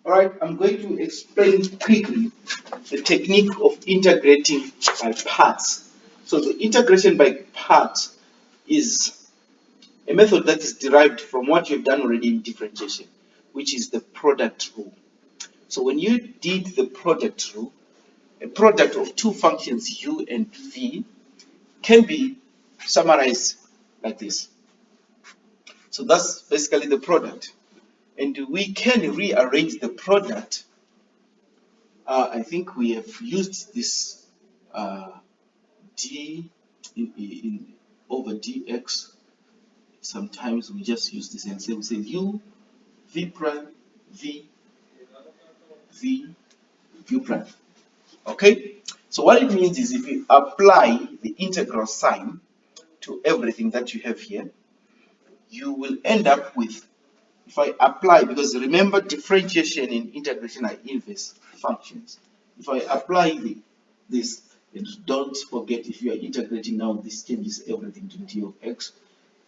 All right, I'm going to explain quickly the technique of integrating by parts. So the integration by parts is a method that is derived from what you've done already in differentiation, which is the product rule. So when you did the product rule, a product of two functions u and v can be summarized like this. So that's basically the product. And we can rearrange the product. I think we have used this d over dx. Sometimes we just use this and say we say u v prime v u prime. Okay, so what it means is if you apply the integral sign to everything that you have here, you will end up with, if I apply, because remember differentiation and integration are inverse functions. If I apply this, and don't forget, if you are integrating now, this changes everything to d of x.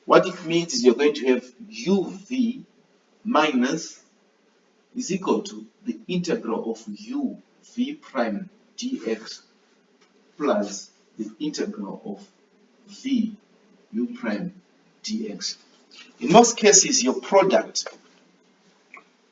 What it means is you're going to have uv minus is equal to the integral of u v prime dx plus the integral of v u prime dx. In most cases, your product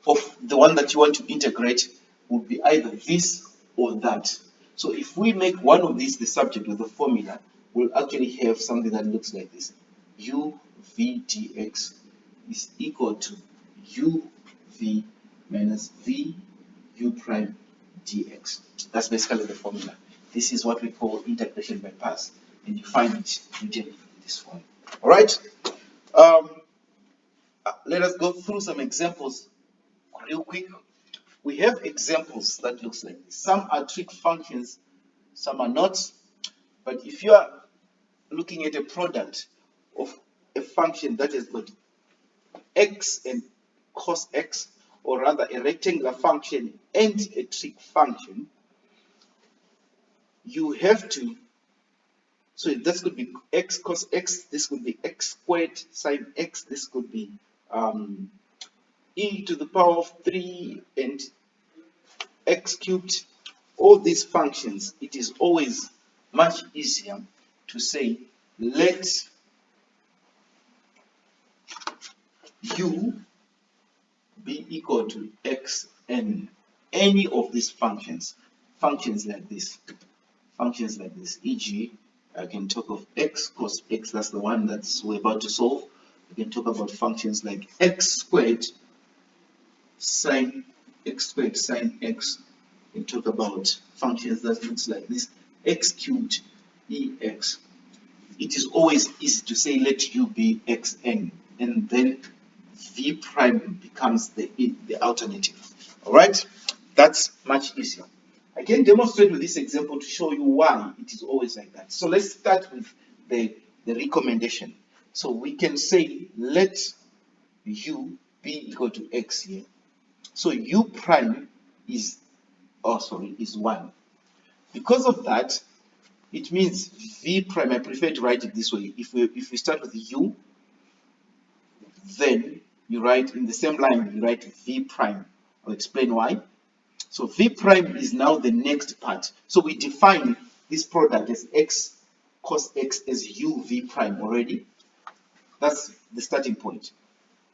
of the one that you want to integrate would be either this or that. So if we make one of these the subject of the formula, we'll actually have something that looks like this. u v dx is equal to u v minus v u prime dx. That's basically the formula. This is what we call integration by parts, and you find it written in this form. All right. Let us go through some examples real quick. We have examples that looks like this. Some are trig functions, some are not. But if you are looking at a product of a function that has got x and cos x, or rather a rectangular function and a trig function, you have to, so this could be x cos x, this could be x squared sine x, this could be e to the power of 3 and x cubed. All these functions, it is always much easier to say let u be equal to x and any of these functions like this, e.g. I can talk of x cos x, that's the one that's we're about to solve. We can talk about functions like x squared sine x. We can talk about functions that looks like this, x cubed ex. It is always easy to say let u be xn, and then v prime becomes the alternative. All right, that's much easier. I can demonstrate with this example to show you why it is always like that. So let's start with the recommendation. So we can say let u be equal to x here. So u prime is 1. Because of that, it means v prime, I prefer to write it this way. If we start with u, then you write in the same line, you write v prime. I'll explain why. So v prime is now the next part. So we define this product as x cos x as u v prime already. That's the starting point.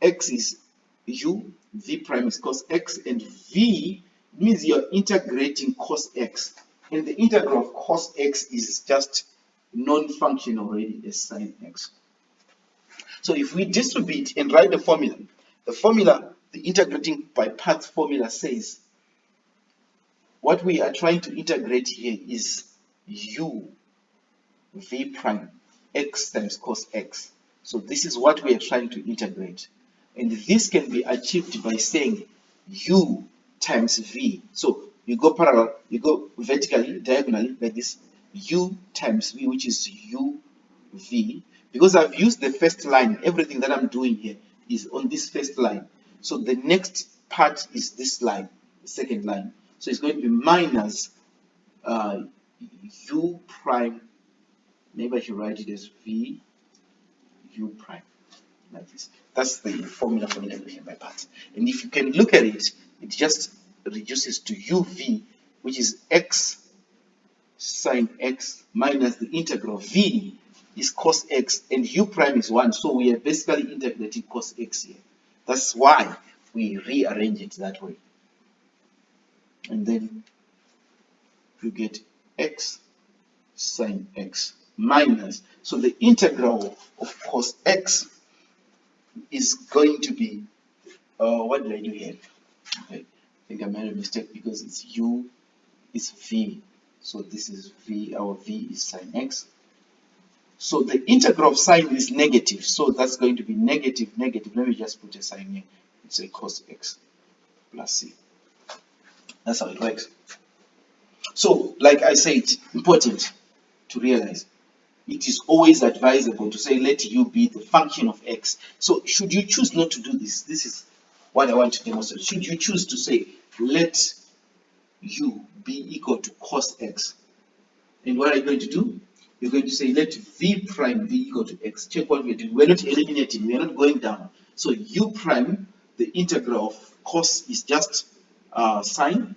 X is u, v prime is cos x, and v means you're integrating cos x. And the integral of cos x is just non-function already as sine x. So if we distribute and write the formula, the integrating by parts formula says what we are trying to integrate here is u v prime x times cos x. So this is what we are trying to integrate. And this can be achieved by saying u times v. So you go parallel, you go vertically, diagonally, like this, u times v, which is u v. Because I've used the first line, everything that I'm doing here is on this first line. So the next part is this line, the second line. So it's going to be minus u prime, maybe I should write it as v u prime, like this. That's the formula for integration by parts. And if you can look at it, it just reduces to uv, which is x sine x minus the integral v is cos x, and u prime is 1, so we are basically integrating cos x here. That's why we rearrange it that way. And then you get x sine x minus, so the integral of cos x is going to be, what did I do here? Okay, I think I made a mistake because it's u is v, so this is v, our v is sine x. So the integral of sine is negative, so that's going to be negative, negative. Let me just put a sign here. It's a cos x plus c. That's how it works. So, like I said, important to realize, it is always advisable to say let u be the function of x. So, should you choose not to do this, this is what I want to demonstrate. Should you choose to say let u be equal to cos x, and what are you going to do? You're going to say let v prime be equal to x. Check what we're doing. We're not eliminating, we're not going down. So u prime, the integral of cos is just sine,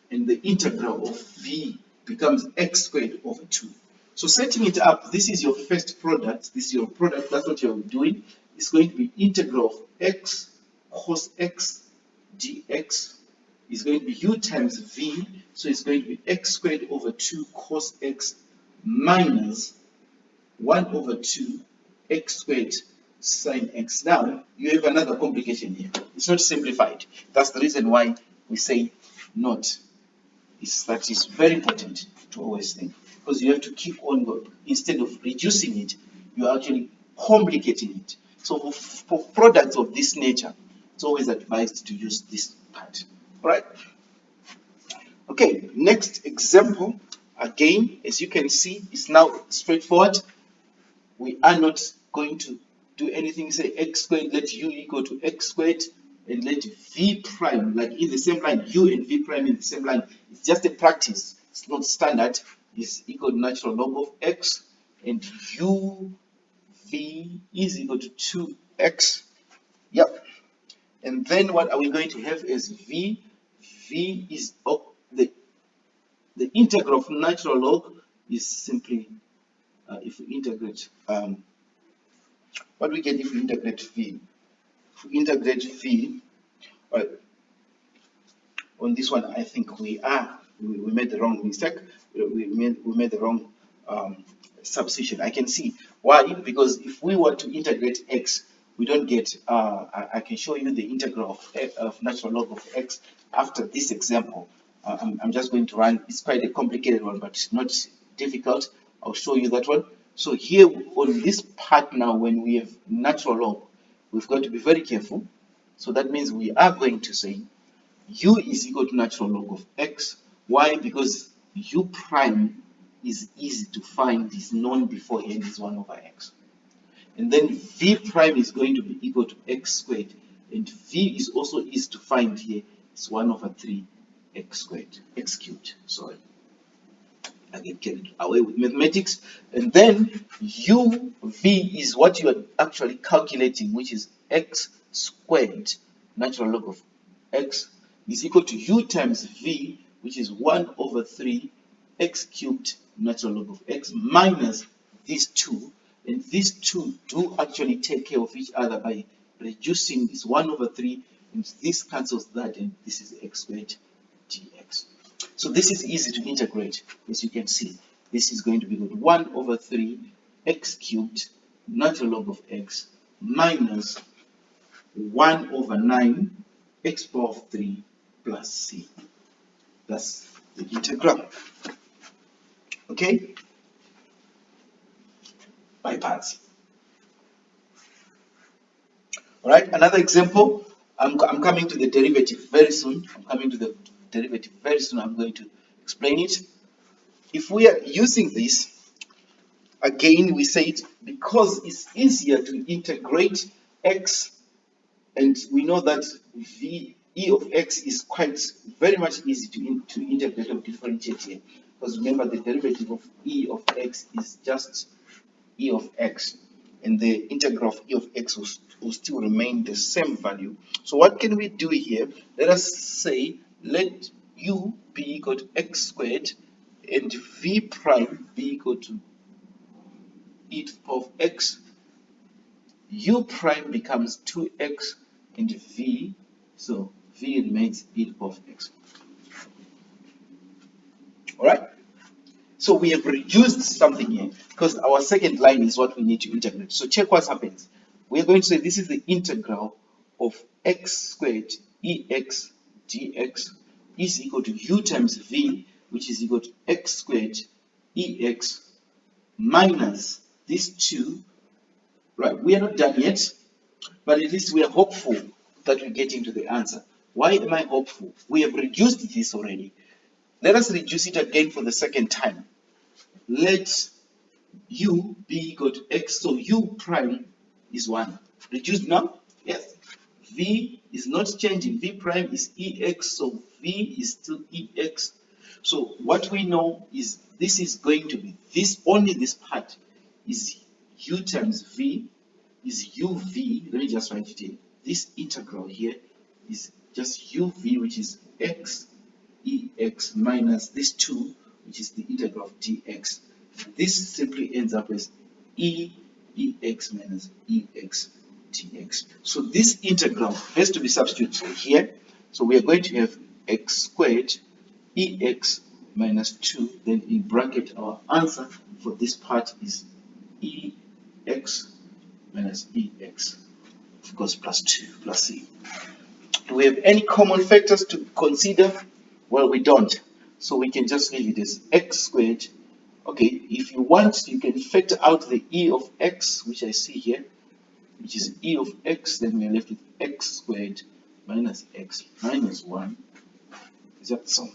and the integral of v becomes x squared over 2. So setting it up, this is your first product, this is your product, that's what you're doing. It's going to be integral of x cos x dx is going to be u times v, so it's going to be x squared over 2 cos x minus 1 over 2 x squared sine x. Now, you have another complication here. It's not simplified. That's the reason why we say not. That is very important to always think, because you have to keep on going. Instead of reducing it, you're actually complicating it. So for products of this nature, it's always advised to use this part. All right? Okay, next example. Again, as you can see, it's now straightforward. We are not going to do anything. Say x squared, let u equal to x squared, and let v prime, like in the same line, u and v prime in the same line. It's just a practice. It's not standard. Is equal to natural log of x, and u v is equal to 2x. Yep. And then what are we going to have as v? V is the integral of natural log is simply if we integrate what we get if we integrate v. If we integrate v, on this one, I think we made the wrong mistake. We made the wrong substitution. I can see why, because if we were to integrate x, we don't get. I can show you the integral of natural log of x after this example. I'm just going to run. It's quite a complicated one, but not difficult. I'll show you that one. So here on this part now, when we have natural log, we've got to be very careful. So that means we are going to say u is equal to natural log of x. Why? Because u prime is easy to find, is known beforehand, is 1 over x. And then v prime is going to be equal to x squared. And v is also easy to find here. It's 1 over 3 x squared, x cubed, sorry. I get carried away with mathematics. And then u v is what you are actually calculating, which is x squared, natural log of x, is equal to u times v, which is 1 over 3 x cubed, natural log of x, minus these two. And these two do actually take care of each other by reducing this 1 over 3, and this cancels that, and this is x squared dx. So this is easy to integrate, as you can see. This is going to be 1 over 3 x cubed, natural log of x, minus 1 over 9 x power of 3 plus c. That's the integral. Okay? By parts. All right, another example. I'm coming to the derivative very soon. I'm going to explain it. If we are using this, again, we say it because it's easier to integrate x, and we know that v e of x is very much easy to integrate or differentiate here, because remember the derivative of e of x is just e of x. and the integral of e of x will still remain the same value. So what can we do here? Let us say let u be equal to x squared and v prime be equal to e to the power of x. U prime becomes 2x and v, so v remains e to the power of x. Alright? So we have reduced something here because our second line is what we need to integrate. So check what happens. We are going to say this is the integral of x squared ex dx is equal to u times v, which is equal to x squared ex minus these two. Right, we are not done yet, but at least we are hopeful that we get into the answer. Why am I hopeful? We have reduced this already. Let us reduce it again for the second time. Let u be equal to x, so u prime is 1. Reduced now? Yes. V is not changing, v prime is ex, so v is still ex. So what we know is this is going to be this, only this part is u times v is uv. Let me just write it here. This integral here is just uv, which is x ex minus this 2, which is the integral of dx. This simply ends up as ex minus ex dx. So this integral has to be substituted here. So we are going to have x squared ex minus 2, then in bracket our answer for this part is ex minus ex, of course, plus 2 plus c. Do we have any common factors to consider? Well, we don't. So we can just leave it as x squared. Okay, if you want, you can factor out the e of x, which I see here, which is e of x, then we are left with x squared minus x minus 1. Is that so?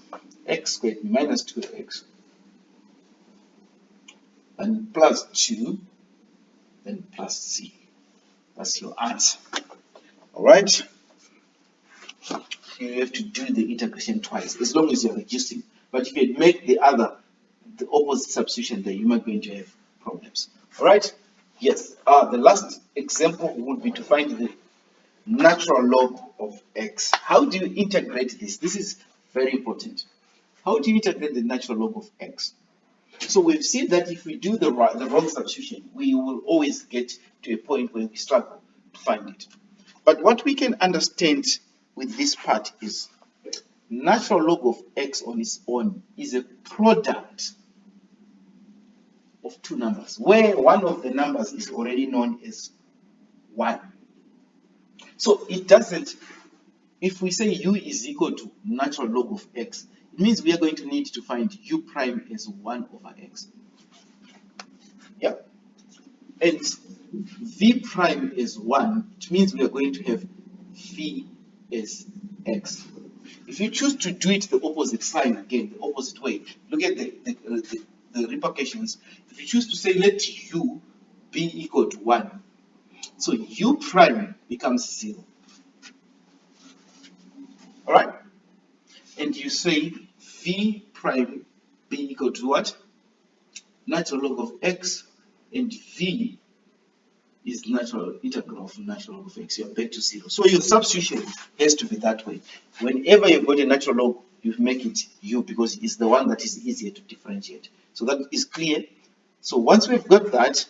X squared minus 2x and plus 2, then plus c. That's your answer. Alright? You have to do the integration twice, as long as you're reducing. But if you make the opposite substitution, then you're not going to have problems. Alright? Yes. The last example would be to find the natural log of x. How do you integrate this? This is very important. How do you integrate the natural log of x? So we've seen that if we do the wrong substitution, we will always get to a point where we struggle to find it. But what we can understand with this part is natural log of x on its own is a product of two numbers, where one of the numbers is already known as 1. So it doesn't, if we say u is equal to natural log of x, it means we are going to need to find u prime as 1 over x. Yeah. And v prime is 1, it means we are going to have v as x. If you choose to do it the opposite sign again, the opposite way, look at the repercussions. If you choose to say let u be equal to 1, so u prime becomes 0. Alright? And you say v prime be equal to what? Natural log of x, and v is natural integral of natural log of x. You're back to 0. So your substitution has to be that way. Whenever you've got a natural log, you make it u because it's the one that is easier to differentiate. So that is clear. So once we've got that,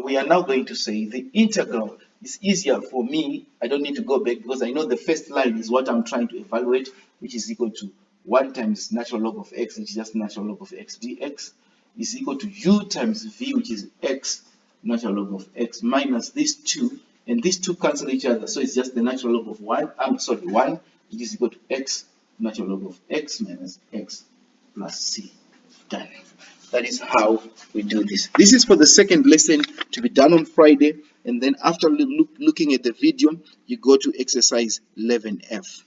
we are now going to say the integral is easier for me. I don't need to go back because I know the first line is what I'm trying to evaluate, which is equal to 1 times natural log of x, which is just natural log of x dx, is equal to u times v, which is x natural log of x minus these 2, and these 2 cancel each other, so it's just the natural log of 1, which is equal to x natural log of x minus x plus c. Done. That is how we do this. This is for the second lesson to be done on Friday, and then after looking at the video, you go to exercise 11F.